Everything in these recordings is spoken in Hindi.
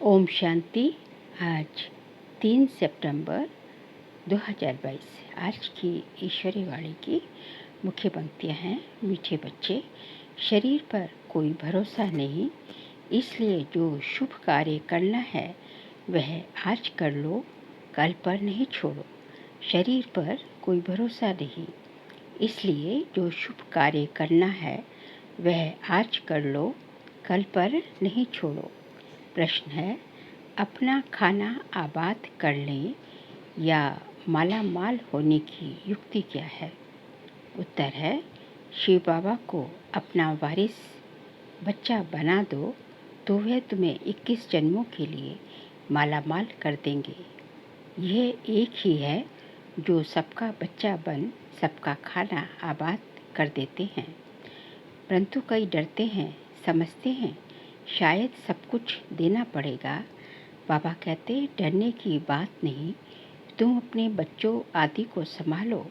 ओम शांति। आज 3 सितंबर 2022। आज की ईश्वरी वाणी की मुख्य पंक्तियाँ हैं। मीठे बच्चे, शरीर पर कोई भरोसा नहीं, इसलिए जो शुभ कार्य करना है वह आज कर लो, कल पर नहीं छोड़ो। शरीर पर कोई भरोसा नहीं, इसलिए जो शुभ कार्य करना है वह आज कर लो, कल पर नहीं छोड़ो। प्रश्न है, अपना खाना आबाद कर लें या माला माल होने की युक्ति क्या है? उत्तर है, शिव बाबा को अपना वारिस बच्चा बना दो तो वह तुम्हें 21 जन्मों के लिए माला माल कर देंगे। यह एक ही है जो सबका बच्चा बन सबका खाना आबाद कर देते हैं। परंतु कई डरते हैं, समझते हैं शायद सब कुछ देना पड़ेगा। बाबा कहते, डरने की बात नहीं, तुम अपने बच्चों आदि को संभालो,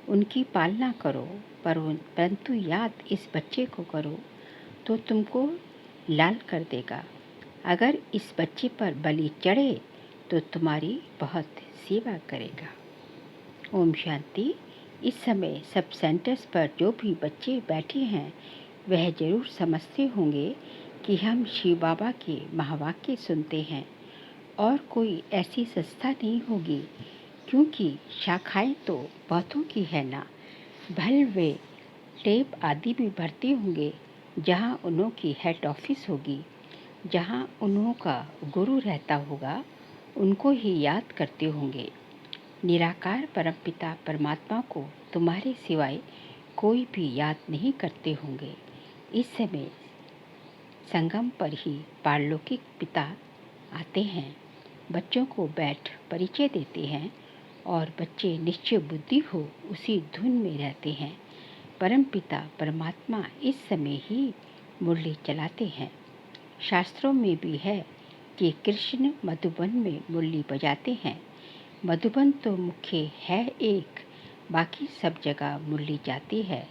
उनकी पालना करो, परंतु याद इस बच्चे को करो तो तुमको लाल कर देगा। अगर इस बच्चे पर बलि चढ़े तो तुम्हारी बहुत सेवा करेगा। ओम शांति। इस समय सब सेंटर्स पर जो भी बच्चे बैठे हैं वह जरूर समझते होंगे कि हम शिव बाबा के महावाक्य सुनते हैं और कोई ऐसी संस्था नहीं होगी, क्योंकि शाखाएं तो बहुतों की है ना। भल वे टेप आदि भी भरते होंगे जहां उन्हों की हेड ऑफिस होगी, जहां उन्हों का गुरु रहता होगा, उनको ही याद करते होंगे। निराकार परमपिता परमात्मा को तुम्हारे सिवाय कोई भी याद नहीं करते होंगे। इस समय संगम पर ही पारलौकिक पिता आते हैं, बच्चों को बैठ परिचय देते हैं और बच्चे निश्चय बुद्धि हो उसी धुन में रहते हैं। परमपिता परमात्मा इस समय ही मुरली चलाते हैं। शास्त्रों में भी है कि कृष्ण मधुबन में मुरली बजाते हैं। मधुबन तो मुख्य है एक, बाकी सब जगह मुरली जाती है।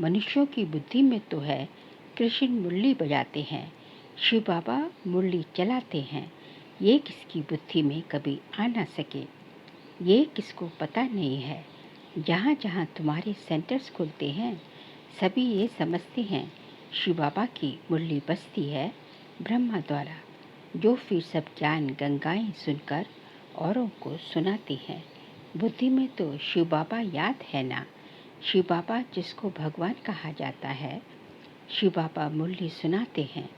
मनुष्यों की बुद्धि में तो है कृष्ण मुरली बजाते हैं, शिव बाबा मुरली चलाते हैं। ये किसकी बुद्धि में कभी आ ना सके, ये किसको पता नहीं है। जहाँ जहाँ तुम्हारे सेंटर्स खुलते हैं सभी ये समझते हैं शिव बाबा की मुरली बजती है ब्रह्मा द्वारा, जो फिर सब ज्ञान गंगाएं सुनकर औरों को सुनाती हैं। बुद्धि में तो शिव बाबा याद है ना। शिव बाबा जिसको भगवान कहा जाता है, शिव बाबा मुरली सुनाते हैं।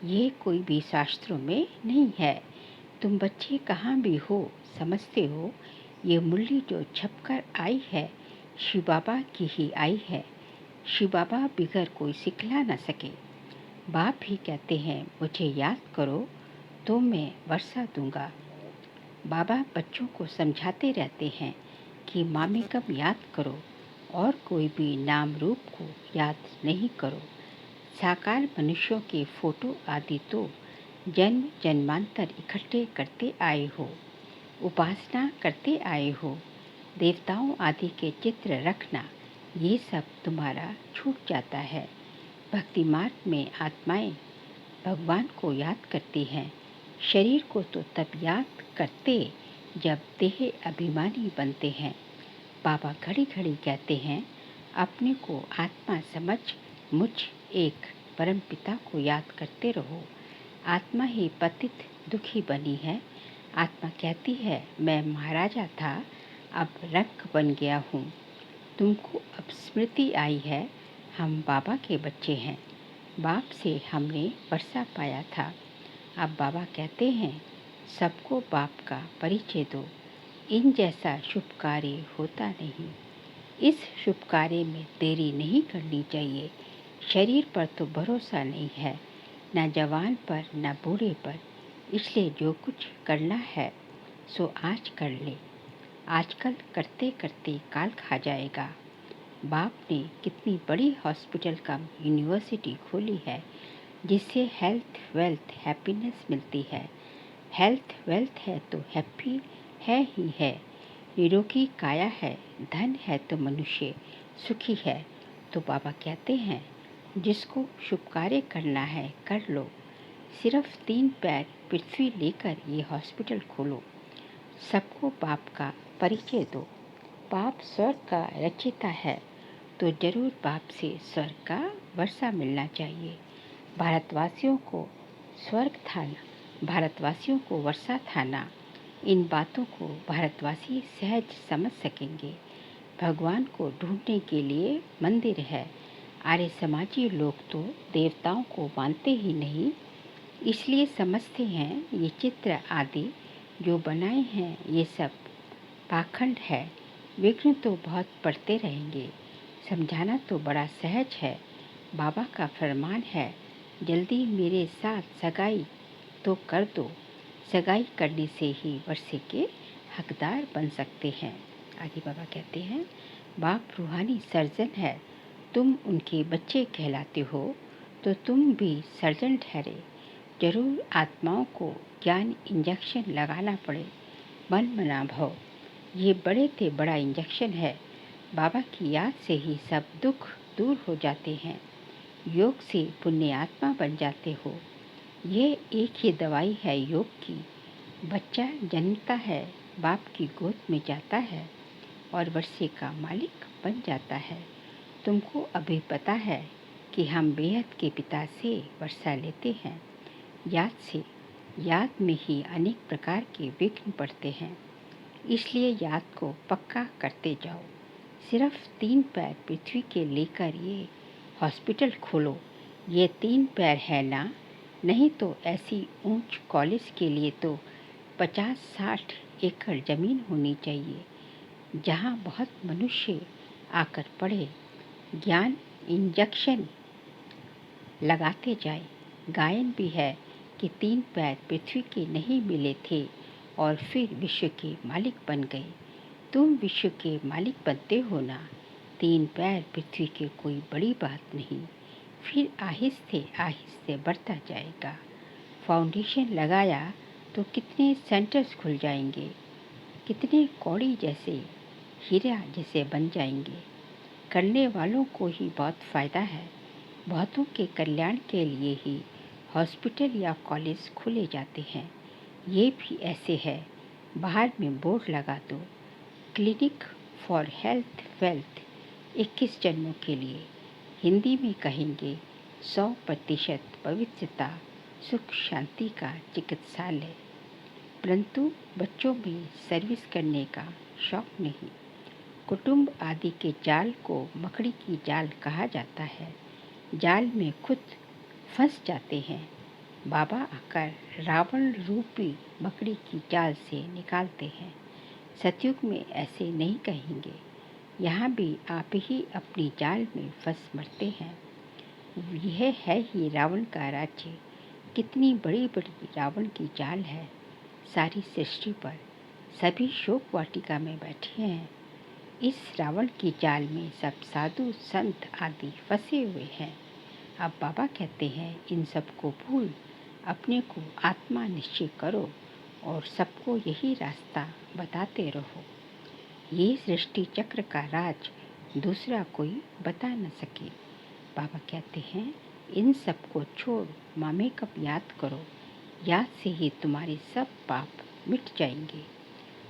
ये कोई भी शास्त्रों में नहीं है। तुम बच्चे कहाँ भी हो समझते हो ये मुरली जो छपकर आई है शिव बाबा की ही आई है। शिव बाबा बिगर कोई सिखला न सके। बाप ही कहते हैं मुझे याद करो तो मैं वर्षा दूंगा। बाबा बच्चों को समझाते रहते हैं कि मामी कब याद करो और कोई भी नाम रूप को याद नहीं करो। साकार मनुष्यों के फोटो आदि तो जन्म जन्मांतर इकट्ठे करते आए हो, उपासना करते आए हो। देवताओं आदि के चित्र रखना ये सब तुम्हारा छूट जाता है। भक्ति मार्ग में आत्माएं भगवान को याद करती हैं। शरीर को तो तब याद करते जब देह अभिमानी बनते हैं। बाबा घड़ी घड़ी कहते हैं अपने को आत्मा समझ मुझ एक परम पिता को याद करते रहो। आत्मा ही पतित दुखी बनी है। आत्मा कहती है मैं महाराजा था, अब रंक बन गया हूँ। तुमको अब स्मृति आई है, हम बाबा के बच्चे हैं। बाप से हमने वर्षा पाया था। अब बाबा कहते हैं सबको बाप का परिचय दो। इन जैसा शुभ कार्य होता नहीं। इस शुभ कार्य में देरी नहीं करनी चाहिए। शरीर पर तो भरोसा नहीं है, न जवान पर न बूढ़े पर। इसलिए जो कुछ करना है सो आज कर ले। आजकल करते करते काल खा जाएगा। बाप ने कितनी बड़ी हॉस्पिटल कम यूनिवर्सिटी खोली है, जिससे हेल्थ वेल्थ हैप्पीनेस मिलती है। हेल्थ वेल्थ है तो हैप्पी है ही है। निरोगी काया है, धन है तो मनुष्य सुखी है। तो बाबा कहते हैं जिसको शुभ कार्य करना है कर लो। सिर्फ 3 पैर पृथ्वी लेकर ये हॉस्पिटल खोलो। सबको बाप का परिचय दो। बाप स्वर्ग का रचयिता है तो जरूर बाप से स्वर्ग का वर्षा मिलना चाहिए। भारतवासियों को स्वर्ग था ना, भारतवासियों को वर्षा था ना। इन बातों को भारतवासी सहज समझ सकेंगे। भगवान को ढूंढने के लिए मंदिर है। आर्य समाजी लोग तो देवताओं को मानते ही नहीं, इसलिए समझते हैं ये चित्र आदि जो बनाए हैं ये सब पाखंड है। विघ्न तो बहुत पड़ते रहेंगे। समझाना तो बड़ा सहज है। बाबा का फरमान है, जल्दी मेरे साथ सगाई तो कर दो। सगाई करने से ही वर्षे के हकदार बन सकते हैं। आगे बाबा कहते हैं, बाप रूहानी सर्जन है, तुम उनके बच्चे कहलाते हो तो तुम भी सर्जन ठहरे। जरूर आत्माओं को ज्ञान इंजेक्शन लगाना पड़े। मन मना भव, ये बड़े से बड़ा इंजेक्शन है। बाबा की याद से ही सब दुख दूर हो जाते हैं। योग से पुण्य आत्मा बन जाते हो। ये एक ही दवाई है योग की। बच्चा जन्मता है, बाप की गोद में जाता है और वर्षे का मालिक बन जाता है। तुमको अभी पता है कि हम बेहद के पिता से वर्षा लेते हैं। याद से, याद में ही अनेक प्रकार के विघ्न पड़ते हैं, इसलिए याद को पक्का करते जाओ। सिर्फ 3 पैर पृथ्वी के लेकर ये हॉस्पिटल खोलो। ये 3 पैर है ना, नहीं तो ऐसी ऊंच कॉलेज के लिए तो 50-60 एकड़ ज़मीन होनी चाहिए, जहाँ बहुत मनुष्य आकर पढ़े, ज्ञान इंजेक्शन लगाते जाए। गायन भी है कि 3 पैर पृथ्वी के नहीं मिले थे और फिर विश्व के मालिक बन गए। तुम विश्व के मालिक बनते हो ना। 3 पैर पृथ्वी के कोई बड़ी बात नहीं, फिर आहिस्ते आहिस्ते बढ़ता जाएगा। फाउंडेशन लगाया तो कितने सेंटर्स खुल जाएंगे, कितने कौड़ी जैसे, हीरा जैसे बन जाएंगे। करने वालों को ही बहुत फ़ायदा है। बहुतों के कल्याण के लिए ही हॉस्पिटल या कॉलेज खोले जाते हैं। ये भी ऐसे है, बाहर में बोर्ड लगा दो, क्लिनिक फॉर हेल्थ वेल्थ 21 जन्मों के लिए। हिंदी में कहेंगे 100% पवित्रता सुख शांति का चिकित्सालय। परंतु बच्चों में सर्विस करने का शौक नहीं। कुटुंब आदि के जाल को मकड़ी की जाल कहा जाता है। जाल में खुद फंस जाते हैं। बाबा आकर रावण रूपी मकड़ी की जाल से निकालते हैं। सतयुग में ऐसे नहीं कहेंगे। यहाँ भी आप ही अपनी जाल में फंस मरते हैं। यह है ही रावण का राज्य। कितनी बड़ी बड़ी रावण की जाल है सारी सृष्टि पर। सभी शोक वाटिका में बैठे हैं। इस रावण की जाल में सब साधु संत आदि फंसे हुए हैं। अब बाबा कहते हैं, इन सबको भूल अपने को आत्मा निश्चय करो और सबको यही रास्ता बताते रहो। ये सृष्टि चक्र का राज दूसरा कोई बता न सके। बाबा कहते हैं, इन सबको छोड़ मामे कब याद करो। याद से ही तुम्हारे सब पाप मिट जाएंगे।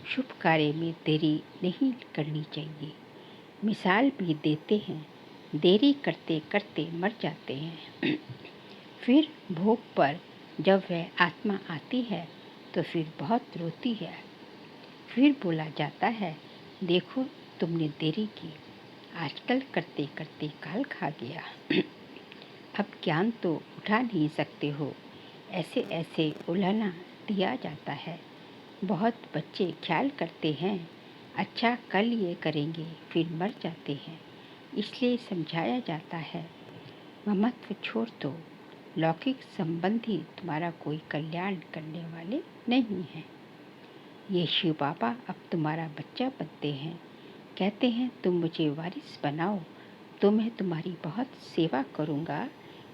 शुभ कार्य में देरी नहीं करनी चाहिए। मिसाल भी देते हैं, देरी करते करते मर जाते हैं। फिर भोग पर जब वह आत्मा आती है तो फिर बहुत रोती है। फिर बोला जाता है, देखो तुमने देरी की, आजकल करते करते काल खा गया। अब ज्ञान तो उठा नहीं सकते हो। ऐसे ऐसे उलाहना दिया जाता है। बहुत बच्चे ख्याल करते हैं, अच्छा कल ये करेंगे, फिर मर जाते हैं। इसलिए समझाया जाता है, ममत्व छोड़ दो। लौकिक संबंधी तुम्हारा कोई कल्याण करने वाले नहीं हैं। ये शिव बाबा अब तुम्हारा बच्चा बनते हैं। कहते हैं, तुम मुझे वारिस बनाओ तो मैं तुम्हारी बहुत सेवा करूँगा।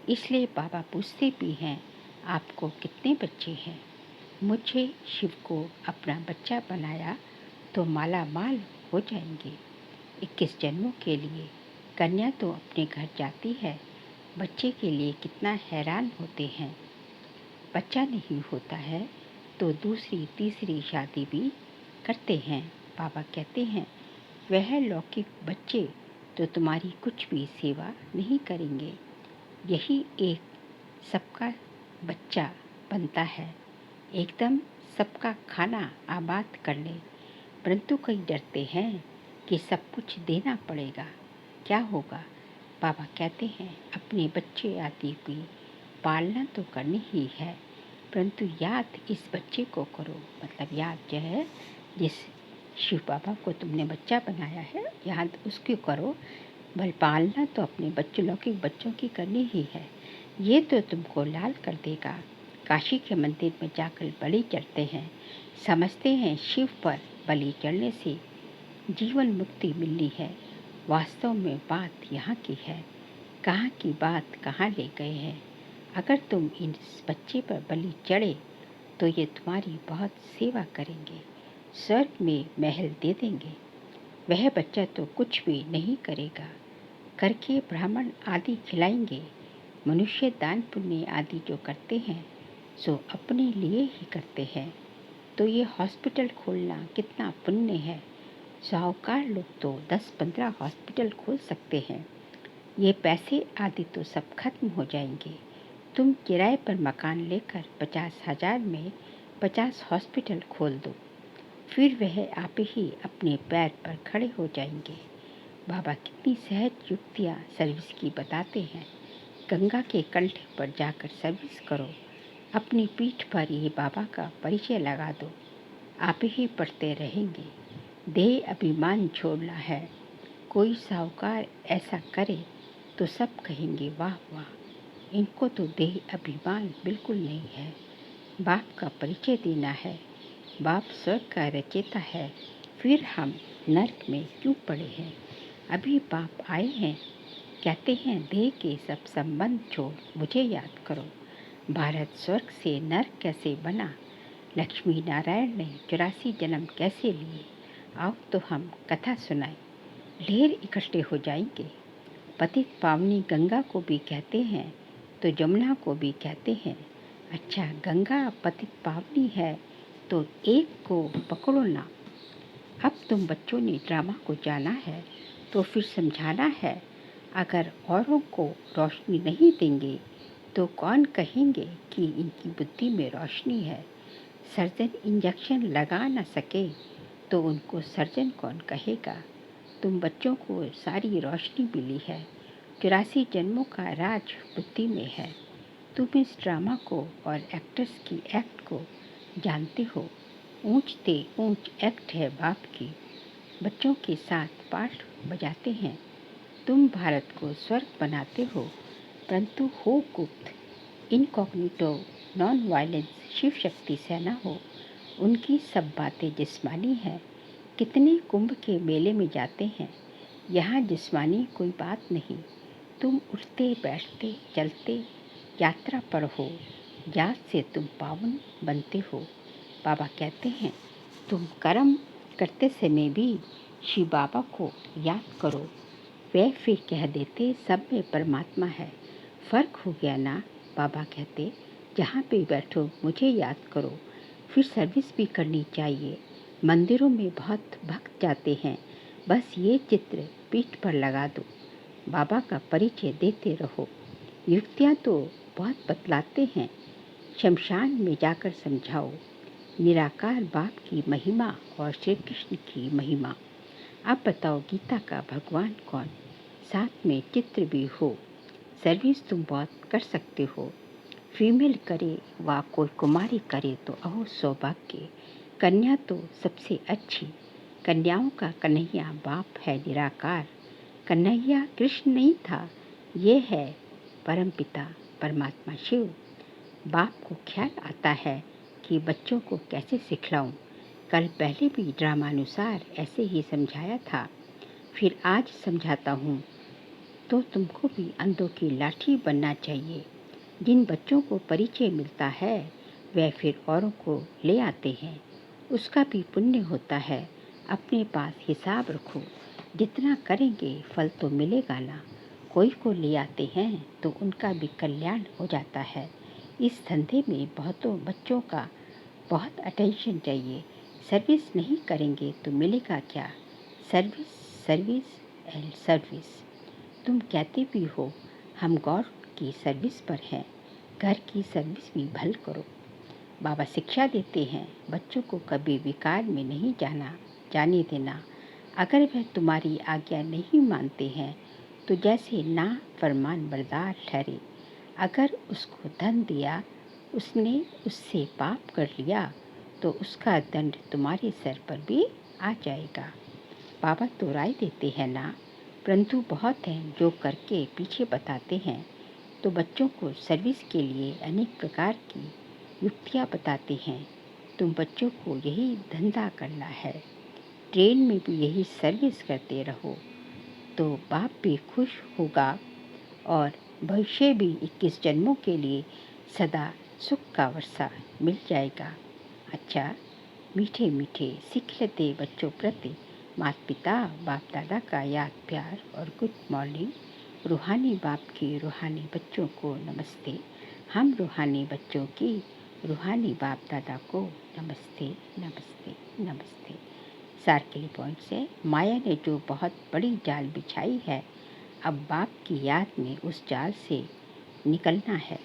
इसलिए बाबा पूछते भी हैं, आपको कितने बच्चे हैं। मुझे शिव को अपना बच्चा बनाया तो माला माल हो जाएंगे। 21 जन्मों के लिए कन्या तो अपने घर जाती है, बच्चे के लिए कितना हैरान होते हैं। बच्चा नहीं होता है तो दूसरी तीसरी शादी भी करते हैं। बाबा कहते हैं वह लौकिक बच्चे तो तुम्हारी कुछ भी सेवा नहीं करेंगे। यही एक सबका बच्चा बनता है, एकदम सबका खाना आबाद कर ले। परंतु कई डरते हैं कि सब कुछ देना पड़ेगा, क्या होगा। बाबा कहते हैं अपने बच्चे आदि की पालना तो करनी ही है, परंतु याद इस बच्चे को करो। मतलब याद जो है, जिस शिव बाबा को तुमने बच्चा बनाया है, याद उसकी करो। बल पालना तो अपने बच्चों लौकिक बच्चों की करनी ही है। ये तो तुमको लाल कर देगा। काशी के मंदिर में जाकर बलि चढ़ते हैं, समझते हैं शिव पर बलि चढ़ने से जीवन मुक्ति मिलनी है। वास्तव में बात यहाँ की है, कहाँ की बात कहाँ ले गए हैं। अगर तुम इस बच्चे पर बलि चढ़े तो ये तुम्हारी बहुत सेवा करेंगे, स्वर्ग में महल दे देंगे। वह बच्चा तो कुछ भी नहीं करेगा, करके ब्राह्मण आदि खिलाएंगे। मनुष्य दान पुण्य आदि जो करते हैं सो अपने लिए ही करते हैं। तो ये हॉस्पिटल खोलना कितना पुण्य है। साहूकार लोग तो 10-15 हॉस्पिटल खोल सकते हैं। ये पैसे आदि तो सब खत्म हो जाएंगे। तुम किराए पर मकान लेकर 50,000 में 50 हॉस्पिटल खोल दो, फिर वह आप ही अपने पैर पर खड़े हो जाएंगे। बाबा कितनी सहज युक्तियाँ सर्विस की बताते हैं। गंगा के कंठे पर जाकर सर्विस करो, अपनी पीठ पर ये बाबा का परिचय लगा दो, आप ही पढ़ते रहेंगे। देह अभिमान छोड़ना है। कोई साहूकार ऐसा करे तो सब कहेंगे वाह वाह, इनको तो देह अभिमान बिल्कुल नहीं है। बाप का परिचय देना है। बाप स्वर्ग का रचेता है, फिर हम नरक में क्यों पड़े हैं। अभी बाप आए हैं, कहते हैं देह के सब संबंध छोड़ मुझे याद करो। भारत स्वर्ग से नरक कैसे बना, लक्ष्मी नारायण ने 84 जन्म कैसे लिए, आओ तो हम कथा सुनाएं। ढेर इकट्ठे हो जाएंगे। पतित पावनी गंगा को भी कहते हैं तो जमुना को भी कहते हैं। अच्छा, गंगा पतित पावनी है तो एक को पकड़ो ना। अब तुम बच्चों ने ड्रामा को जाना है तो फिर समझाना है। अगर औरों को रोशनी नहीं देंगे तो कौन कहेंगे कि इनकी बुद्धि में रोशनी है। सर्जन इंजेक्शन लगा न सके तो उनको सर्जन कौन कहेगा। तुम बच्चों को सारी रोशनी मिली है, 84 जन्मों का राज बुद्धि में है। तुम इस ड्रामा को और एक्टर्स की एक्ट को जानते हो। ऊंच ते ऊंच एक्ट है बाप की, बच्चों के साथ पाठ बजाते हैं। तुम भारत को स्वर्ग बनाते हो, परंतु हो गुप्त, incognito, non violence Shiv Shakti सेना हो। उनकी सब बातें जिस्मानी हैं। कितने कुंभ के मेले में जाते हैं, यहाँ जिस्मानी कोई बात नहीं। तुम उठते बैठते चलते यात्रा पर हो, याद से तुम पावन बनते हो। बाबा कहते हैं तुम कर्म करते समय भी शिव बाबा को याद करो। वे फिर कह देते सब में परमात्मा है। फर्क हो गया ना। बाबा कहते जहाँ पे बैठो मुझे याद करो। फिर सर्विस भी करनी चाहिए। मंदिरों में बहुत भक्त जाते हैं, बस ये चित्र पीठ पर लगा दो। बाबा का परिचय देते रहो। युक्तियाँ तो बहुत बतलाते हैं, शमशान में जाकर समझाओ। निराकार बाप की महिमा और श्री कृष्ण की महिमा। अब बताओ गीता का भगवान कौन। साथ में चित्र भी हो। सर्विस तुम बहुत कर सकते हो। फीमेल करे व कोई कुमारी करे तो अहो सौभाग्य। कन्या तो सबसे अच्छी। कन्याओं का कन्हैया बाप है निराकार। कन्हैया कृष्ण नहीं था, ये है परमपिता परमात्मा शिव। बाप को ख्याल आता है कि बच्चों को कैसे सिखलाऊं। कल पहले भी ड्रामानुसार ऐसे ही समझाया था, फिर आज समझाता हूँ। तो तुमको भी अंधों की लाठी बनना चाहिए। जिन बच्चों को परिचय मिलता है वह फिर औरों को ले आते हैं, उसका भी पुण्य होता है। अपने पास हिसाब रखो, जितना करेंगे फल तो मिलेगा ना। कोई को ले आते हैं तो उनका भी कल्याण हो जाता है। इस धंधे में बहुतों बच्चों का बहुत अटेंशन चाहिए। सर्विस नहीं करेंगे तो मिलेगा क्या? Service, service and service. तुम कहते भी हो हम गॉड की सर्विस पर हैं, घर की सर्विस भी भल करो। बाबा शिक्षा देते हैं, बच्चों को कभी विकार में नहीं जाने देना। अगर वह तुम्हारी आज्ञा नहीं मानते हैं तो जैसे ना फरमान बरदार ठहरे। अगर उसको धन दिया, उसने उससे पाप कर लिया तो उसका दंड तुम्हारे सर पर भी आ जाएगा। बाबा तो राय देते हैं ना, परंतु बहुत हैं जो करके पीछे बताते हैं। तो बच्चों को सर्विस के लिए अनेक प्रकार की युक्तियाँ बताते हैं। तुम बच्चों को यही धंधा करना है, ट्रेन में भी यही सर्विस करते रहो तो बाप भी खुश होगा और भविष्य भी 21 जन्मों के लिए सदा सुख का वर्षा मिल जाएगा। अच्छा, मीठे मीठे सीख लेते बच्चों प्रति माता पिता बाप दादा का याद प्यार और गुड मॉर्निंग। रूहानी बाप की रूहानी बच्चों को नमस्ते। हम रूहानी बच्चों की रूहानी बाप दादा को नमस्ते नमस्ते नमस्ते। सार के लिए पॉइंट से माया ने जो बहुत बड़ी जाल बिछाई है, अब बाप की याद में उस जाल से निकलना है,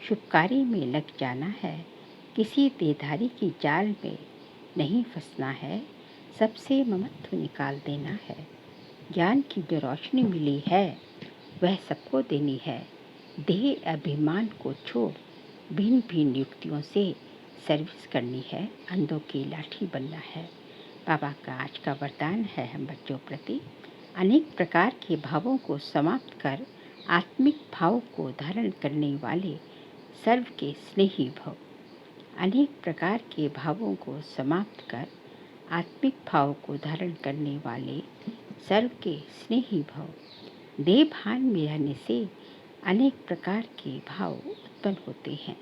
शुभ कार्य में लग जाना है। किसी देधारी की जाल में नहीं फंसना है, सबसे ममत्व निकाल देना है। ज्ञान की जो रोशनी मिली है वह सबको देनी है। देह अभिमान को छोड़ भिन्न भिन्न युक्तियों से सर्विस करनी है, अंधों की लाठी बनना है। बाबा का आज का वरदान है हम बच्चों प्रति, अनेक प्रकार के भावों को समाप्त कर आत्मिक भाव को धारण करने वाले सर्व के स्नेही भव। अनेक प्रकार के भावों को समाप्त कर आत्मिक भाव को धारण करने वाले सर्व के स्नेही भव। देह भान में रहने से अनेक प्रकार के भाव उत्पन्न होते हैं।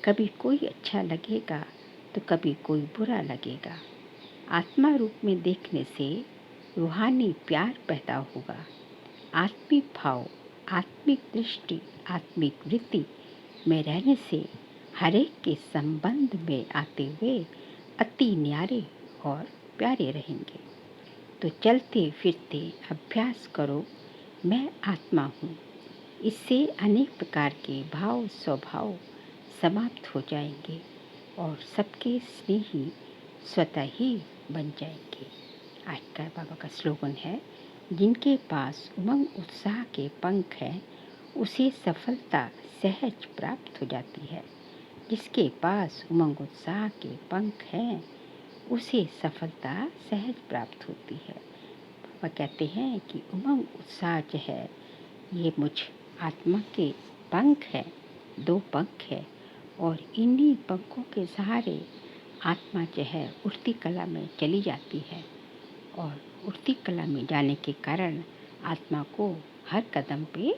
कभी कोई अच्छा लगेगा तो कभी कोई बुरा लगेगा। आत्मा रूप में देखने से रूहानी प्यार पैदा होगा। आत्मिक भाव, आत्मिक दृष्टि, आत्मिक वृत्ति में रहने से हरेक के संबंध में आते हुए अति न्यारे और प्यारे रहेंगे। तो चलते फिरते अभ्यास करो, मैं आत्मा हूँ। इससे अनेक प्रकार के भाव स्वभाव समाप्त हो जाएंगे और सबके स्नेही स्वतः ही बन जाएंगे। आज का बाबा का स्लोगन है, जिनके पास उमंग उत्साह के पंख हैं उसे सफलता सहज प्राप्त हो जाती है। जिसके पास उमंग उत्साह के पंख हैं उसे सफलता सहज प्राप्त होती है। वह कहते हैं कि उमंग उत्साह जो है ये मुझ आत्मा के पंख है, 2 पंख है और इन्हीं पंखों के सहारे आत्मा जो है उड़ती कला में चली जाती है और उड़ती कला में जाने के कारण आत्मा को हर कदम पे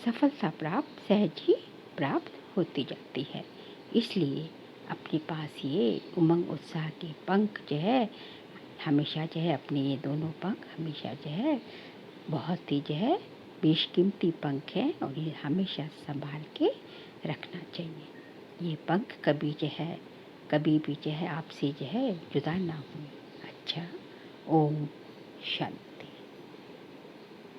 सफलता सहज ही प्राप्त होती जाती है। इसलिए अपने पास ये उमंग उत्साह के पंख जो है हमेशा जो है अपने ये दोनों पंख हमेशा जो है बहुत ही जो है बेशकीमती पंख हैं और ये हमेशा संभाल के रखना चाहिए। ये पंख कभी भी जो है आपसे जो है जुदा ना हो। अच्छा, ओम शांति।